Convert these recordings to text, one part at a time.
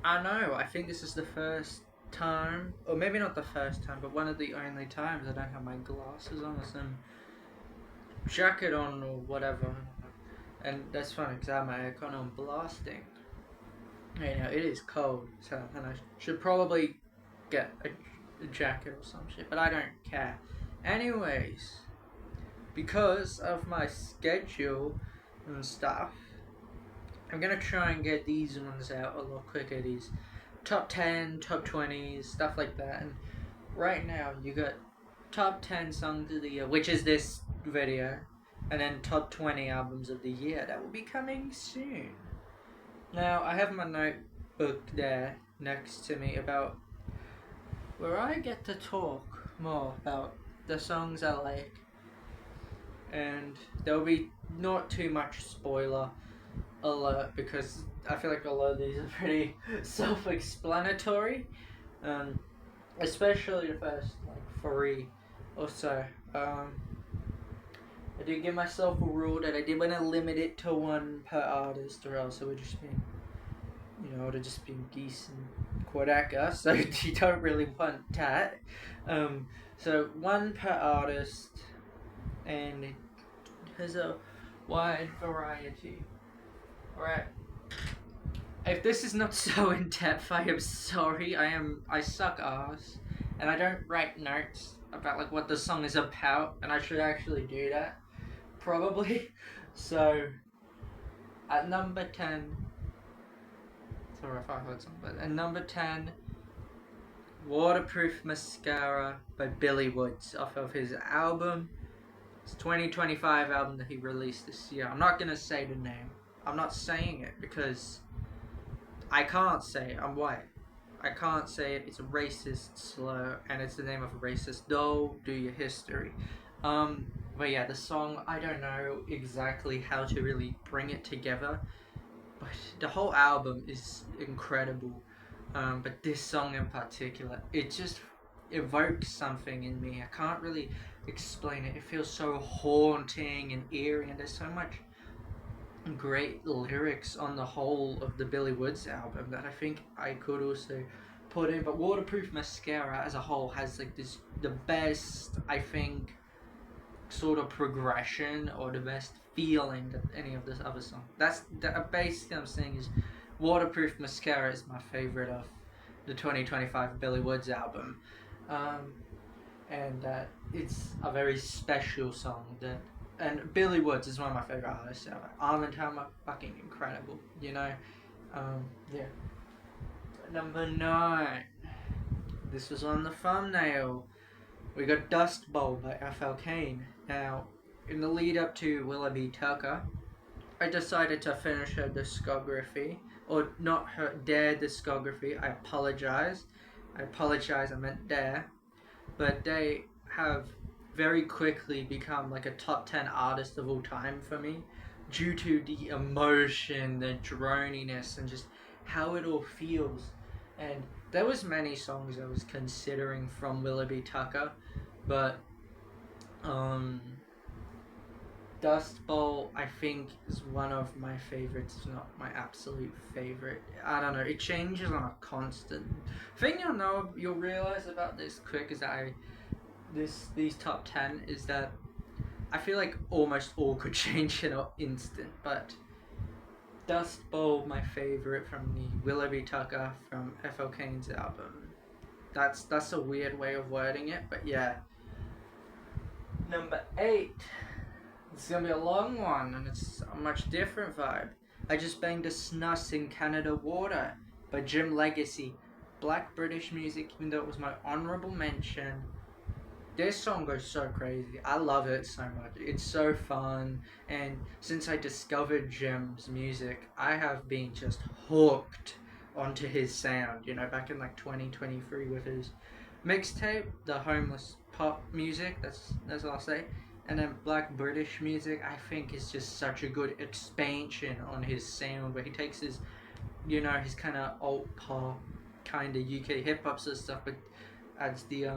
I know, I think this is the first time, or maybe not the first time, but one of the only times I don't have my glasses on or some jacket on or whatever. And that's funny because I have my aircon on blasting. You know, it is cold, so and I should probably get a jacket or some shit, but I don't care. Anyways, because of my schedule and stuff, I'm gonna try and get these ones out a lot quicker. These top 10, top 20s, stuff like that. And right now, you got top 10 songs of the year, which is this video, and then top 20 albums of the year that will be coming soon. Now, I have my notebook there next to me about where I get to talk more about the songs I like, and there'll be not too much spoiler alert because I feel like a lot of these are pretty self-explanatory, especially the first like 3 or so. I did give myself a rule that I did want to limit it to one per artist, or else it would just be, it would have just been Geese and Quadeca, so you don't really want that. So one per artist, and it has a wide variety. Alright. If this is not so in depth, I am sorry. I suck ass, and I don't write notes about like what the song is about, and I should actually do that, probably. So, at number 10, sorry if I heard something, but at number 10, Waterproof Mascara by Billy Woods off of his album. It's 2025 album that he released this year. I'm not gonna say the name. I'm not saying it because I can't say it. I'm white. I can't say it. It's a racist slur, and it's the name of a racist doll. Do your history. But yeah, the song, I don't know exactly how to really bring it together, but the whole album is incredible. But this song in particular, it just evokes something in me. I can't really explain it. It feels so haunting and eerie, and there's so much great lyrics on the whole of the Billy Woods album that I think I could also put in. But Waterproof Mascara as a whole has like the best, I think, sort of progression or the best feeling that any of this other song. That's basically I'm saying is Waterproof Mascara is my favorite of the 2025 Billy Woods album, and it's a very special song that. And Billy Woods is one of my favorite artists ever. Almond Hammer, fucking incredible, yeah. Number 9. This was on the thumbnail. We got Dust Bowl by Ethel Cain. Now, in the lead up to Willoughby Tucker, I decided to finish her discography, or not their discography. I apologize, I meant their. But they have very quickly become like a top 10 artist of all time for me due to the emotion, the droniness, and just how it all feels. And there was many songs I was considering from Willoughby Tucker, but Dust Bowl I think is one of my favorites, if not my absolute favorite. I don't know, it changes on a constant thing. You'll realize about this quick is that these top 10 is that I feel like almost all could change in an instant, but Dust Bowl, my favorite from the Willoughby Tucker from Ethel Cain's album. That's a weird way of wording it, but yeah. Number 8. It's gonna be a long one, and it's a much different vibe. I just banged a snus in Canada Water by Jim Legxacy. Black British music, even though it was my honorable mention. This song goes so crazy. I love it so much. It's so fun. And since I discovered Jim's music, I have been just hooked onto his sound. Back in like 2023 with his mixtape, the Homeless Pop music. That's all I'll say. And then Black British music, I think is just such a good expansion on his sound, where he takes his, his kind of alt pop, kind of UK hip hop sort of stuff, but adds the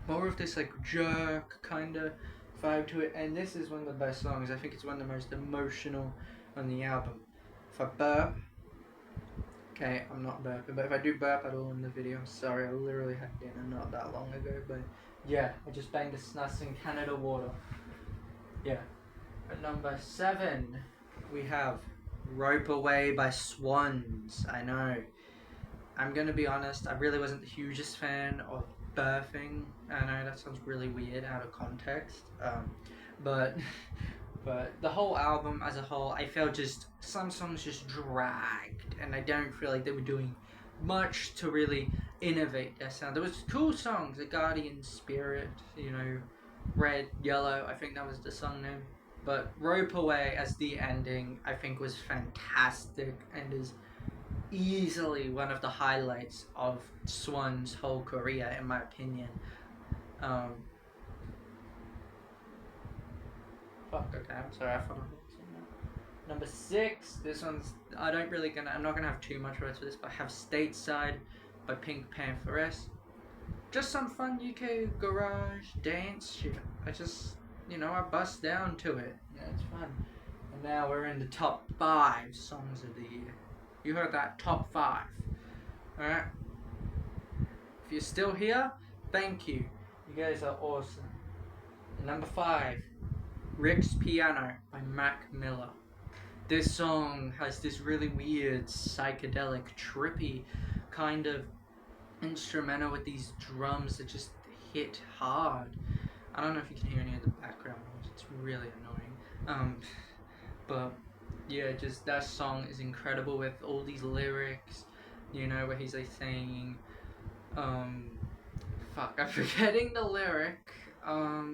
more of this like jerk kind of vibe to it. And this is one of the best songs. I think it's one of the most emotional on the album. If I burp, Okay, I'm not burping, but if I do burp at all in the video, I'm sorry, I literally had dinner not that long ago, but yeah, I just banged a snus in Canada water. Yeah. At number 7, we have Rope Away by Swans. I know. I'm gonna be honest, I really wasn't the hugest fan of burping. I know that sounds really weird out of context, but the whole album as a whole, I felt just some songs just dragged, and I don't feel like they were doing much to really innovate their sound. There was cool songs, The Guardian Spirit, you know, Red, Yellow, I think that was the song name. But Rope Away as the ending, I think was fantastic and is easily one of the highlights of Swan's whole career, in my opinion. Okay, I'm sorry, I forgot. Number 6, this one's, I'm not gonna have too much words for this, but I have Stateside by Pinkpantheress. Just some fun UK garage dance shit. I just, I bust down to it. Yeah, it's fun. And now we're in the top 5 songs of the year. You heard that, top 5. Alright? If you're still here, thank you. You guys are awesome. And number 5, Rick's Piano by Mac Miller. This song has this really weird, psychedelic, trippy kind of instrumental with these drums that just hit hard. I don't know if you can hear any of the background noise, it's really annoying. But yeah, just that song is incredible with all these lyrics, where he's like saying, fuck, I'm forgetting the lyric.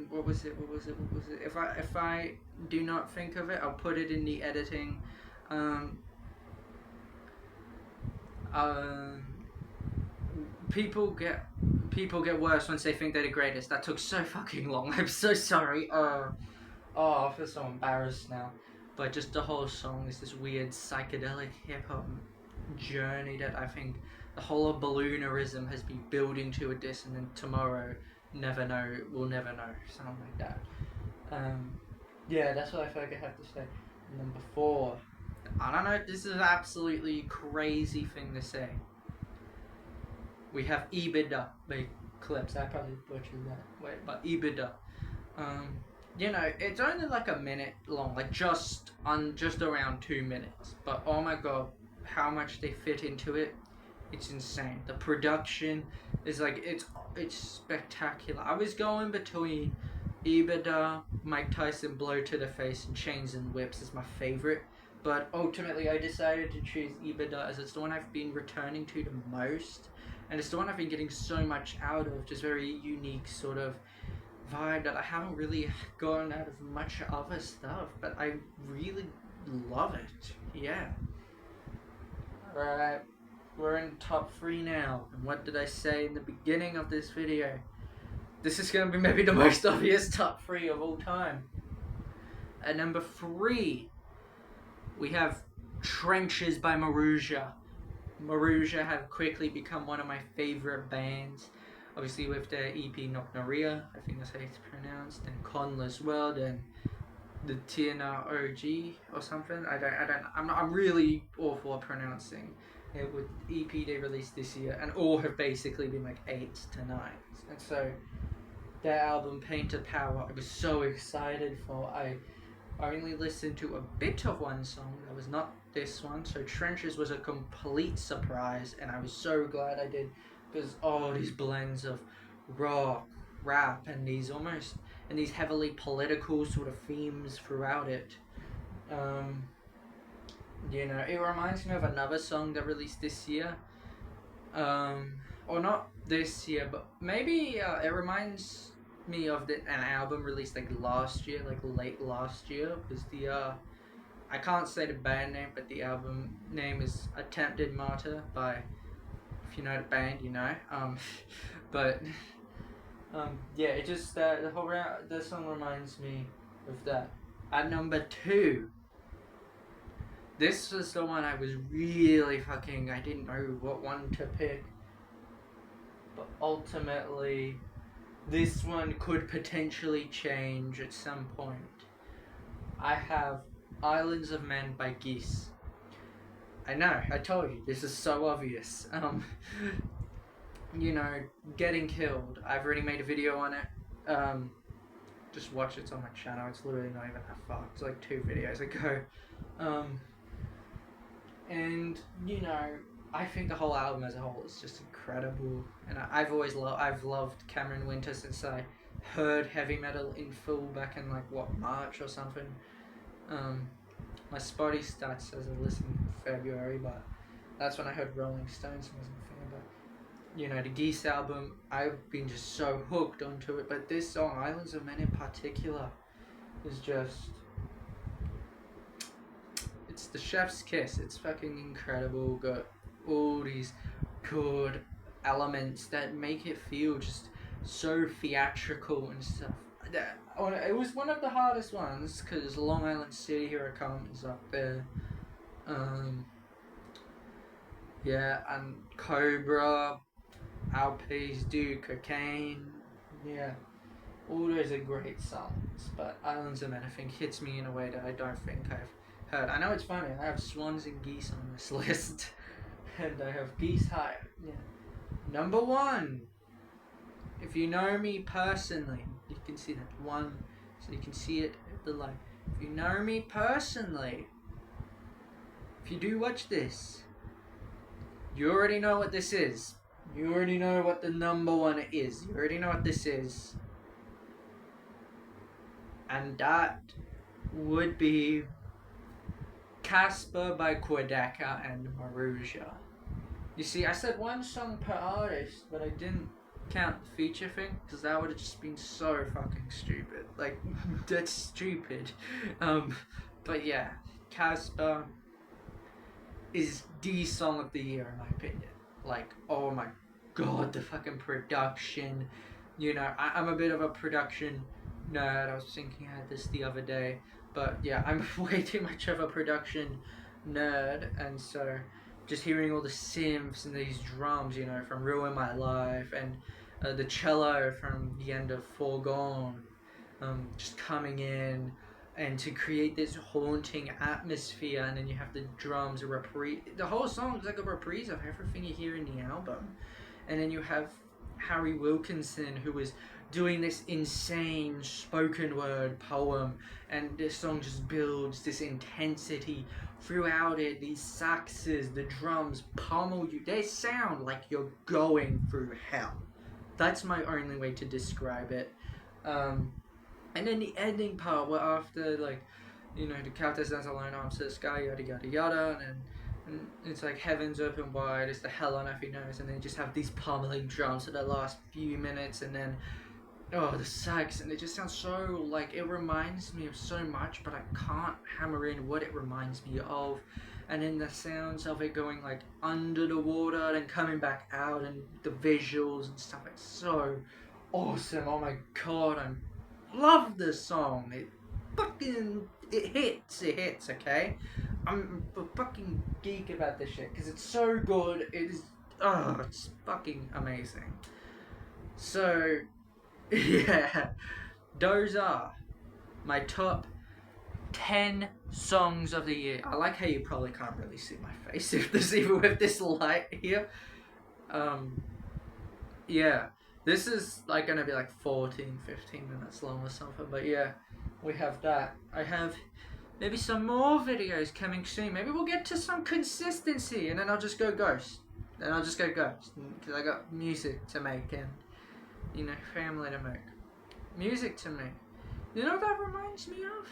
What was it? If I do not think of it, I'll put it in the editing. People get worse once they think they're the greatest. That took so fucking long. I'm so sorry. I feel so embarrassed now. But just the whole song is this weird psychedelic hip hop journey that I think the whole of balloonerism has been building to a dissonant tomorrow. Never know, we'll never know, something like that. Yeah, that's what I feel like I have to say. Number 4, I don't know if this is an absolutely crazy thing to say. We have ebitda by Clipse. I probably butchered that. Wait, but ebitda. It's only like a minute long, like just around 2 minutes. But oh my god, how much they fit into it. It's insane. The production is like, it's spectacular. I was going between ebitda, Mike Tyson Blow to the Face, and Chains and Whips is my favorite. But ultimately I decided to choose ebitda as it's the one I've been returning to the most. And it's the one I've been getting so much out of, just very unique sort of vibe that I haven't really gotten out of much other stuff. But I really love it. Yeah. Alright. We're in top 3 now, and what did I say in the beginning of this video? This is going to be maybe the most obvious top 3 of all time. At number 3, we have Trenches by Maruja. Maruja have quickly become one of my favorite bands. Obviously with their EP Nocnaria, I think that's how it's pronounced, and Conless World, and the Tina OG or something. I'm really awful at pronouncing. It with EP they released this year, and all have basically been like 8s to 9s. And so their album Painted Power, I was so excited for. I only listened to a bit of one song, that was not this one, so Trenches was a complete surprise, and I was so glad I did, because all these blends of rock, rap, and these heavily political sort of themes throughout it. It reminds me of another song that released this year. Or not this year, but maybe it reminds me of an album released like last year, like late last year. Because I can't say the band name, but the album name is Attempted Martyr by, if you know the band, you know. Yeah, it just the song reminds me of that. At number 2. This was the one I was really I didn't know what one to pick. But ultimately, this one could potentially change at some point. I have Islands of Men by Geese. I know, I told you, this is so obvious. You know, getting killed. I've already made a video on it. Just watch it, it's on my channel. It's literally not even that far. It's like 2 videos ago. And, you know, I think the whole album as a whole is just incredible. And I've loved Cameron Winter since I heard heavy metal in full back in, like, what, March or something. My Spotify stats says I listened in February, but that's when I heard Rolling Stones and wasn't a fan. But, you know, the Geese album, I've been just so hooked onto it. But this song, Islands of Men in particular, is just... it's the chef's kiss. It's fucking incredible. Got all these good elements that make it feel just so theatrical and stuff. It was one of the hardest ones because Long Island City, Here I Come is up there. Yeah, and Cobra, Alpes, Ethel Cain. Yeah, all those are great songs. But Islands of Men, I think, hits me in a way that I don't think I've heard. I know it's funny. I have Swans and Geese on this list, and I have Geese higher. Yeah, number 1. If you know me personally, you can see that 1, so you can see it at the light. If you know me personally, if you do watch this, you already know what this is. You already know what the number 1 is. You already know what this is. And that would be Casper by Quadeca and Maruja. You see, I said 1 song per artist, but I didn't count the feature thing, because that would have just been so fucking stupid. Like, that's stupid. But yeah, Casper is the song of the year in my opinion. Like, oh my god, the fucking production. You know, I'm a bit of a production nerd. I was thinking I had this the other day, but yeah, I'm way too much of a production nerd, and so just hearing all the synths and these drums, you know, from Ruin My Life, and the cello from the end of Foregone, just coming in, and to create this haunting atmosphere, and then you have the drums, a reprise. The whole song is like a reprise of everything you hear in the album. And then you have Harry Wilkinson, who is doing this insane spoken word poem, and this song just builds this intensity throughout it. These saxes, the drums pummel you. They sound like you're going through hell. That's my only way to describe it. And then the ending part, where after, like, you know, the Countess stands alone, arms to the sky, yada yada yada, and it's like heaven's open wide, it's the hell on earth he knows, and then you just have these pummeling drums for the last few minutes, and then, oh, the sax, and it just sounds so, like, it reminds me of so much, but I can't hammer in what it reminds me of. And then the sounds of it going, like, under the water, and coming back out, and the visuals and stuff, it's so awesome. Oh my god, I love this song. It hits, okay? I'm a fucking geek about this shit, because it's so good. It is, it's fucking amazing. So, yeah, those are my top 10 songs of the year. I like how you probably can't really see my face even with this light here. Yeah, this is like gonna be like 14, 15 minutes long or something, but yeah, we have that. I have maybe some more videos coming soon. Maybe we'll get to some consistency, and then I'll just go ghost. Because I got music to make and, you know, family to make. Music to me. You know what that reminds me of?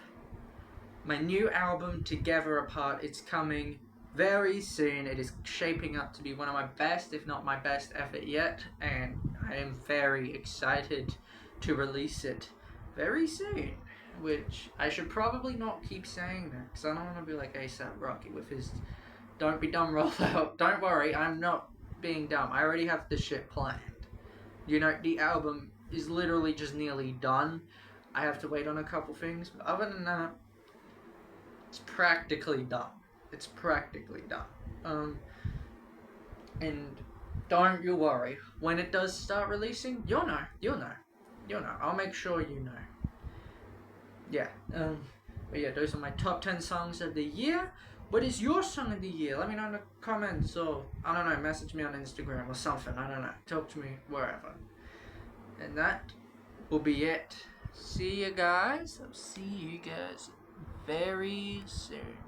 My new album, Together Apart. It's coming very soon. It is shaping up to be one of my best, if not my best effort yet, and I am very excited to release it very soon. Which I should probably not keep saying that, because I don't want to be like A$AP Rocky with his "Don't Be Dumb" rollout. Don't worry, I'm not being dumb. I already have the shit planned. You know, the album is literally just nearly done. I have to wait on a couple things, but other than that, it's practically done. It's practically done. And don't you worry. When it does start releasing, you'll know. You'll know. I'll make sure you know. Yeah. But yeah, those are my top 10 songs of the year. What is your song of the year? Let me know in the comments, or I don't know, message me on Instagram or something. I don't know. Talk to me wherever. And that will be it. See you guys. I'll see you guys very soon.